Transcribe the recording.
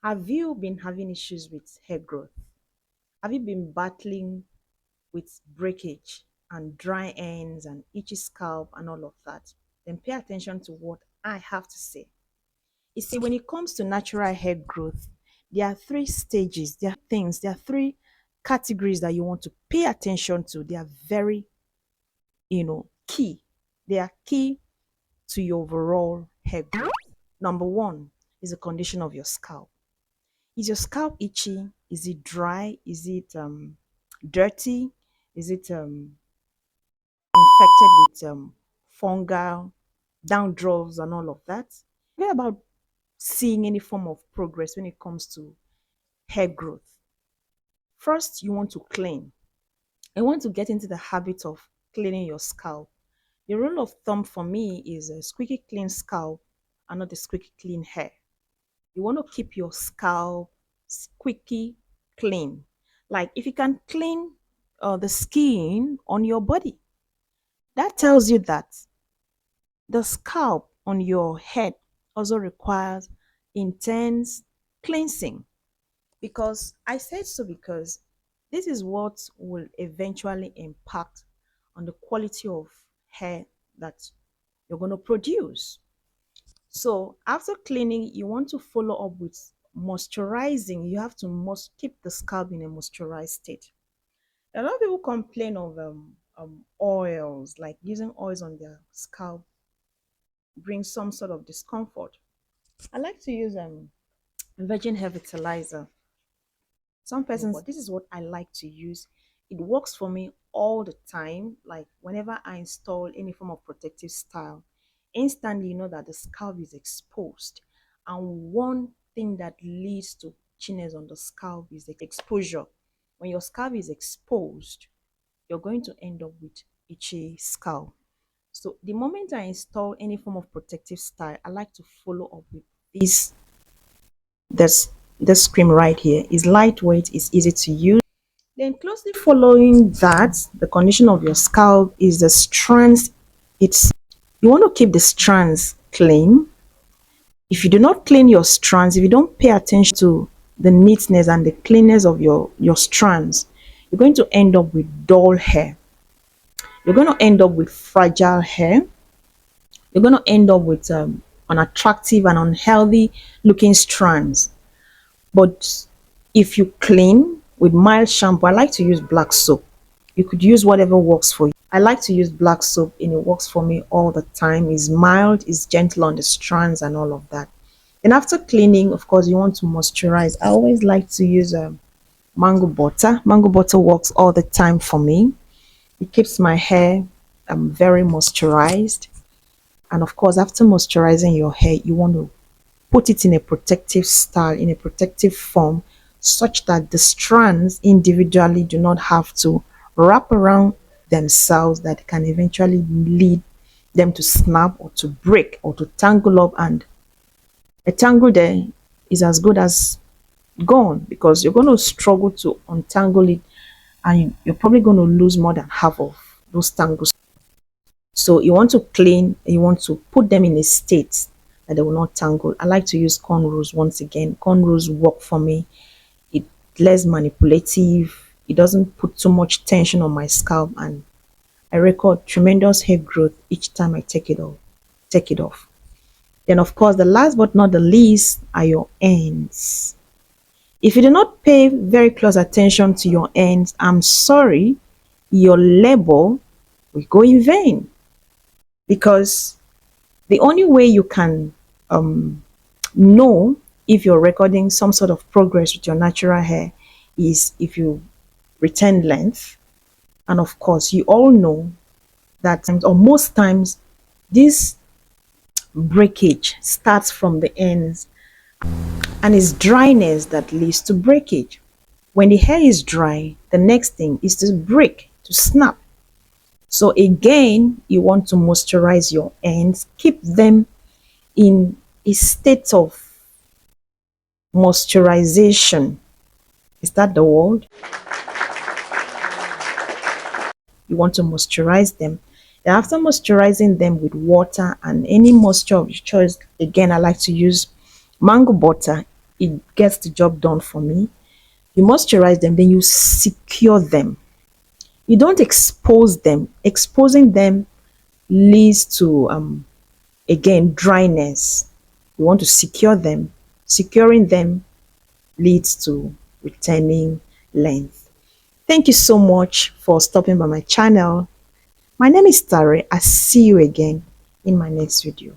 Have you been having issues with hair growth? Have you been battling with breakage and dry ends and itchy scalp and all of that? Then pay attention to what I have to say. You see, when it comes to natural hair growth, there are three stages, there are things, there are three categories that you want to pay attention to. They are very, key. They are key to your overall hair growth. Number one is the condition of your scalp. Is your scalp itchy? Is it dry? Is it dirty? Is it infected with fungal dandruffs and all of that? Forget about seeing any form of progress when it comes to hair growth. First, you want to clean. I want to get into the habit of cleaning your scalp. The rule of thumb for me is a squeaky clean scalp and not a squeaky clean hair. You want to keep your scalp squeaky clean. Like if you can clean the skin on your body, that tells you that the scalp on your head also requires intense cleansing. Because I said so because this is what will eventually impact on the quality of hair that you're going to produce. So after cleaning, you want to follow up with moisturizing. You have to must keep the scalp in a moisturized state. A lot of people complain of oils, like using oils on their scalp brings some sort of discomfort. I like to use virgin hair fertilizer. Some persons, but this is what I like to use. It works for me all the time. Like whenever I install any form of protective style, instantly you know that the scalp is exposed. And one thing that leads to itchiness on the scalp is the exposure. When your scalp is exposed, you're going to end up with itchy scalp. So the moment I install any form of protective style, I like to follow up with this this this cream right here. Is lightweight, is easy to use. Then closely following that, the condition of your scalp is the strands. It's You want to keep the strands clean. If you do not clean your strands, if you don't pay attention to the neatness and the cleanness of your strands, you're going to end up with dull hair. You're going to end up with fragile hair. You're going to end up with unattractive and unhealthy looking strands. But if you clean with mild shampoo, I like to use black soap. You could use whatever works for you. I like to use black soap and it works for me all the time. It's mild, it's gentle on the strands and all of that. And after cleaning, of course, you want to moisturize. I always like to use mango butter. Mango butter works all the time for me. It keeps my hair very moisturized. And of course, after moisturizing your hair, you want to put it in a protective style, in a protective form, such that the strands individually do not have to wrap around themselves, that can eventually lead them to snap or to break or to tangle up. And a tangle there is as good as gone, because you're going to struggle to untangle it, and you're probably going to lose more than half of those tangles. So you want to clean, you want to put them in a state that they will not tangle. I like to use cornrows once again. Cornrows work for me. It's less manipulative. It doesn't put too much tension on my scalp, and I record tremendous hair growth each time I take it off. Take it off. Then of course, the last but not the least are your ends. If you do not pay very close attention to your ends, I'm sorry, your labor will go in vain, because the only way you can know if you're recording some sort of progress with your natural hair is if you retain length. And of course, you all know that or most times this breakage starts from the ends, and it's dryness that leads to breakage. When the hair is dry, the next thing is to break, to snap. So again, you want to moisturize your ends, keep them in a state of moisturization. Is that the word? You want to moisturize them. Then after moisturizing them with water and any moisture of your choice, again, I like to use mango butter. it gets the job done for me. You moisturize them, then you secure them. You don't expose them. Exposing them leads to again dryness. You want to secure them. Securing them leads to retaining length. Thank you so much for stopping by my channel. My name is Tare. I'll see you again in my next video.